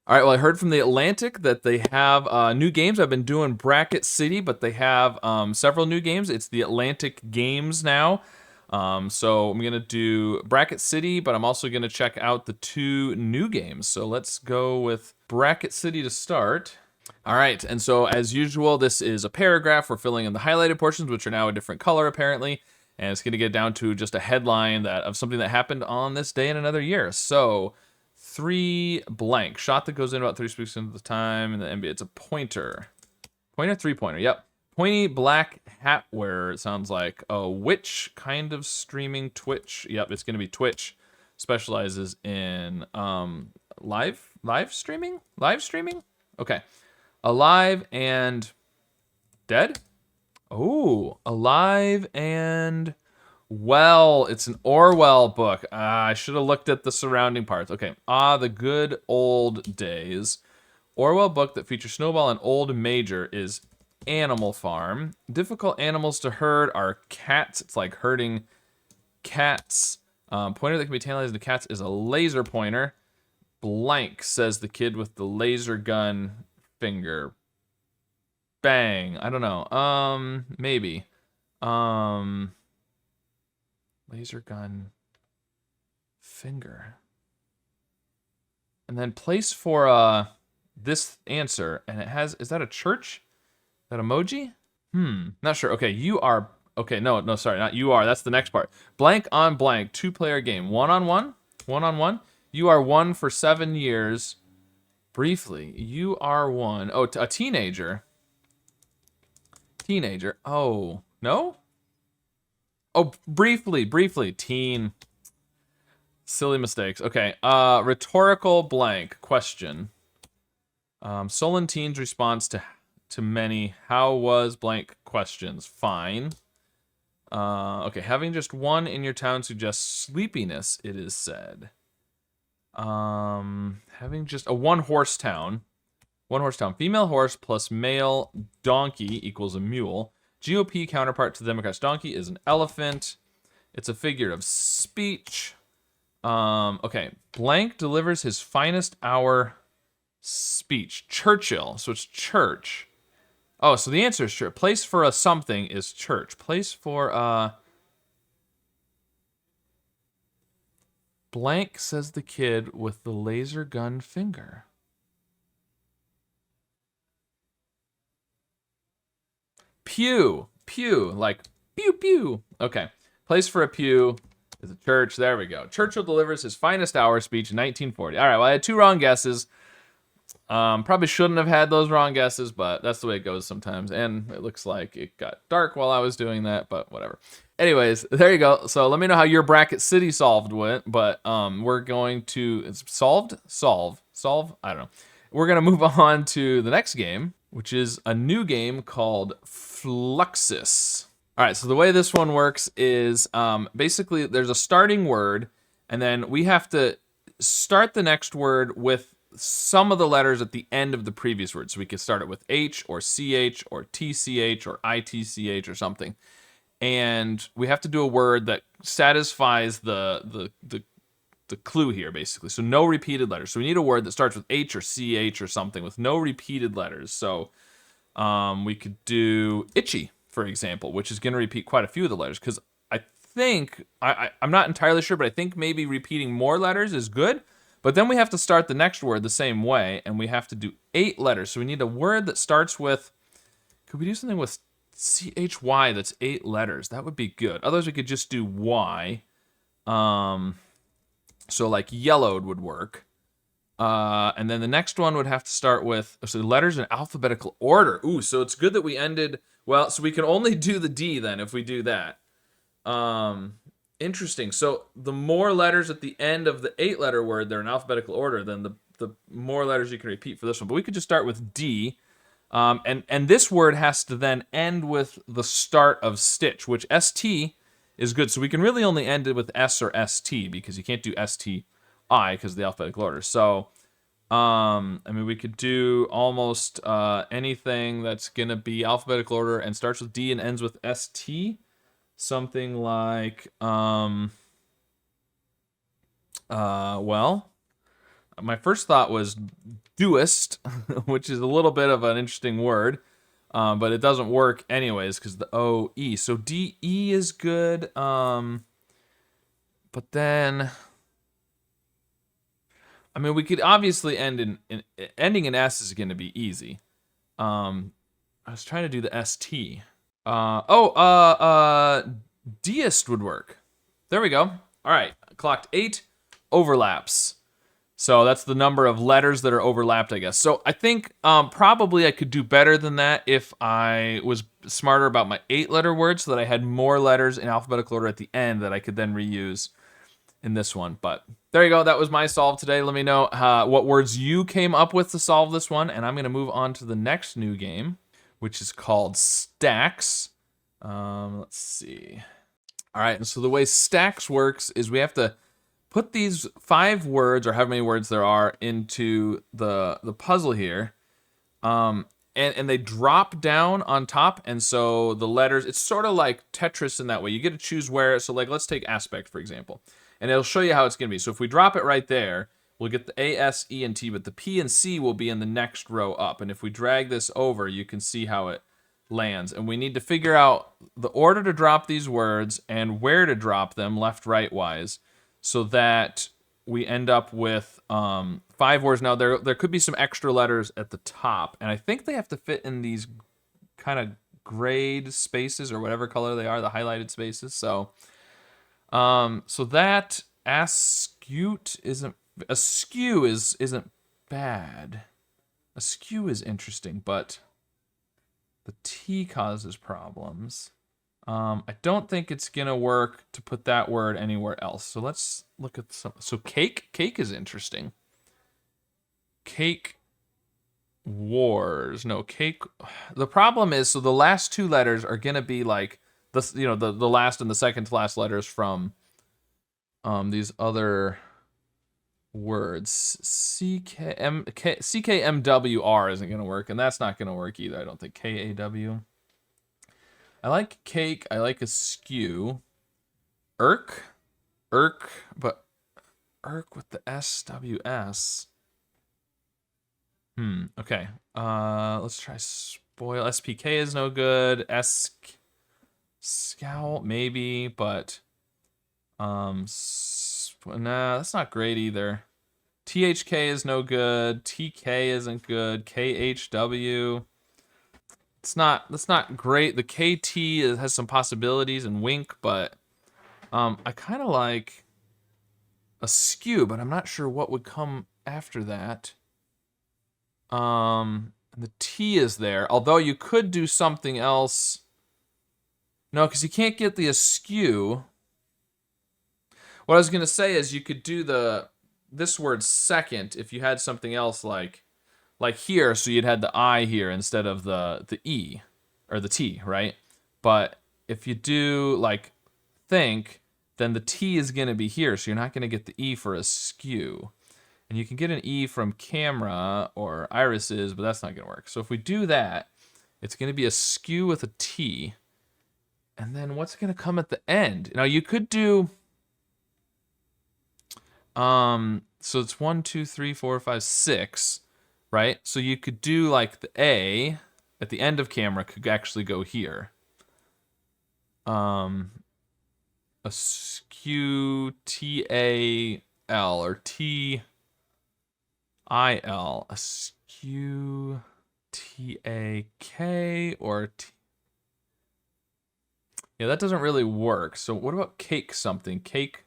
All right, well, I heard from the Atlantic that they have new games. I've been doing Bracket City, but they have several new games. It's the Atlantic Games now. So I'm going to do Bracket City, but I'm also going to check out the two new games. So let's go with Bracket City to start. All right, and so as usual, this is a paragraph. We're filling in the highlighted portions, which are now a different color, apparently. And it's going to get down to just a headline of something that happened on this day in another year. So... 3 blank. Shot that goes in about 3 seconds at the time in the NBA. It's a pointer. Pointer, 3-pointer. Yep. Pointy black hat wearer, it sounds like. Oh, which kind of streaming? Twitch. Yep, it's going to be Twitch. Specializes in live streaming? Live streaming? Okay. Alive and dead? Oh, alive and... Well, it's an Orwell book. I should have looked at the surrounding parts. Okay. The good old days. Orwell book that features Snowball and Old Major is Animal Farm. Difficult animals to herd are cats. It's like herding cats. Pointer that can be tantalizing to cats is a laser pointer. Blank, says the kid with the laser gun finger. Bang. I don't know. Maybe. Laser gun finger. And then place for this answer, and it has, is that a church? That emoji? Not sure. Okay, you are, okay, no, sorry, not you are, that's the next part. Blank on blank, 2-player game. One-on-one? One-on-one? You are one for 7 years. Briefly, you are one. Oh, a teenager. Teenager. Oh, no? Oh, briefly, teen. Silly mistakes. Okay, rhetorical blank question. Solon teen's response to many, how was blank questions? Fine. Okay, having just one in your town suggests sleepiness, it is said. Having just a one-horse town. One-horse town. Female horse plus male donkey equals a mule. GOP counterpart to the Democrats' donkey is an elephant. It's a figure of speech. Okay. Blank delivers his finest hour speech. Churchill. So it's church. Oh, so the answer is church. Place for a something is church. Place for blank, says the kid with the laser gun finger. Pew, like pew pew. Okay, place for a pew is a church. There we go. Churchill delivers his finest hour speech in 1940. All right, well, I had 2 wrong guesses. Probably shouldn't have had those wrong guesses, but that's the way it goes sometimes. And it looks like it got dark while I was doing that, but whatever. Anyways, there you go. So let me know how your Bracket City solved went, but we're going to, it's solve? I don't know. We're going to move on to the next game, which is a new game called Fluxus. All right, so the way this one works is basically there's a starting word, and then we have to start the next word with some of the letters at the end of the previous word. So we could start it with H or CH or TCH or ITCH or something. And we have to do a word that satisfies the clue here, basically. So no repeated letters. So we need a word that starts with H or CH or something with no repeated letters. So we could do itchy, for example, which is going to repeat quite a few of the letters, because I think, I'm not entirely sure, but I think maybe repeating more letters is good. But then we have to start the next word the same way, and we have to do 8 letters. So we need a word that starts with, could we do something with CHY that's 8 letters? That would be good. Otherwise, we could just do Y. So like yellowed would work. And then the next one would have to start with, so letters in alphabetical order. Ooh, so it's good that we ended, well, so we can only do the D then if we do that. Interesting. So the more letters at the end of the 8-letter word, they're in alphabetical order, then the more letters you can repeat for this one. But we could just start with D. And this word has to then end with the start of stitch, which ST is good. So we can really only end it with S or ST, because you can't do STI because of the alphabetical order. So, I mean, we could do almost anything that's going to be alphabetical order and starts with D and ends with ST. Something like, my first thought was doist, which is a little bit of an interesting word, but it doesn't work anyways because the OE. So DE is good, but then, I mean, we could obviously ending in S is going to be easy. I was trying to do the ST. Deist would work. There we go. All right, clocked 8 overlaps. So that's the number of letters that are overlapped, I guess. So I think probably I could do better than that if I was smarter about my 8-letter words so that I had more letters in alphabetical order at the end that I could then reuse in this one. But there you go. That was my solve today. Let me know what words you came up with to solve this one. And I'm going to move on to the next new game, which is called Stacks. Let's see. All right. And so the way Stacks works is we have to put these 5 words, or however many words there are, into the puzzle here. And they drop down on top. And so the letters, it's sort of like Tetris in that way. You get to choose where. So like, let's take aspect, for example. And it'll show you how it's going to be. So if we drop it right there, we'll get the A, S, E, and T, but the P and C will be in the next row up. And if we drag this over, you can see how it lands. And we need to figure out the order to drop these words and where to drop them left, right, wise, so that we end up with 5 words. Now, there could be some extra letters at the top, and I think they have to fit in these kind of grayed spaces or whatever color they are, the highlighted spaces. So that askew isn't bad. Askew is interesting, but the T causes problems. I don't think it's gonna work to put that word anywhere else. So let's look at some. So cake is interesting. Cake wars. No, cake. The problem is, so the last 2 letters are gonna be like the last and the second to last letters from these other words. CKMWR isn't gonna work, and that's not gonna work either. I don't think. KAW. I like cake. I like askew. Irk, but irk with the SWS. Okay. Let's try spoil. SPK is no good. Scowl maybe, but nah, that's not great either. THK is no good. TK isn't good. KHW. That's not great. The KT has some possibilities, and wink, but I kind of like askew, but I'm not sure what would come after that. And the T is there, although you could do something else. No, because you can't get the askew. What I was gonna say is you could do this word second if you had something else like here, so you'd had the I here instead of the E or the T, right? But if you do like think, then the T is gonna be here, so you're not gonna get the E for askew. And you can get an E from camera or irises, but that's not gonna work. So if we do that, it's gonna be askew with a T. And then what's gonna come at the end? Now you could do so it's 1, 2, 3, 4, 5, 6, right? So you could do like the A at the end of camera could actually go here. Askew TAL or TIL. Askew TAK or yeah, that doesn't really work. So what about cake something? Cake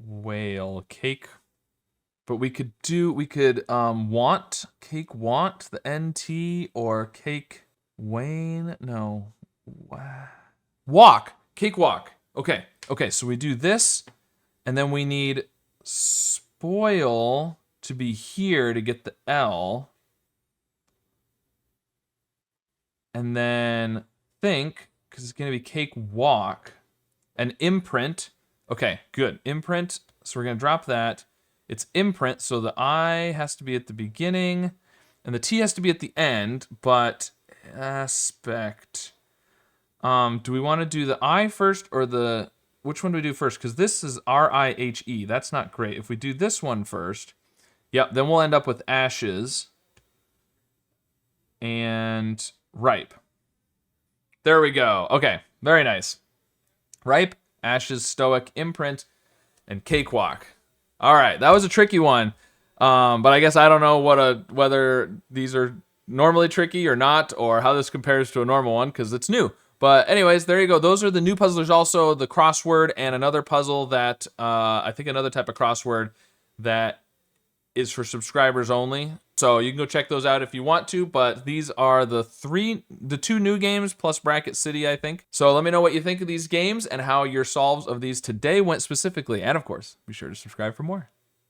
whale, cake. But we could want, cake want, the NT, or cake Wayne, no. Walk, cake walk. Okay, so we do this, and then we need spoil to be here to get the L. And then think, because it's going to be cake walk, and imprint. Okay, good. Imprint. So we're going to drop that. It's imprint, so the I has to be at the beginning, and the T has to be at the end, but aspect. Do we want to do the I first or the which one do we do first? Because this is R-I-H-E. That's not great. If we do this one first, yep, then we'll end up with ashes and ripe. There we go. Okay, very nice. Ripe, ashes, stoic, imprint, and cakewalk. All right, that was a tricky one. But I guess I don't know whether these are normally tricky or not, or how this compares to a normal one, because it's new. But anyways, there you go. Those are the new puzzles. There's also the crossword and another puzzle that, I think another type of crossword that is for subscribers only. So you can go check those out if you want to, but these are the two new games plus Bracket City, I think. So let me know what you think of these games and how your solves of these today went specifically. And of course, be sure to subscribe for more.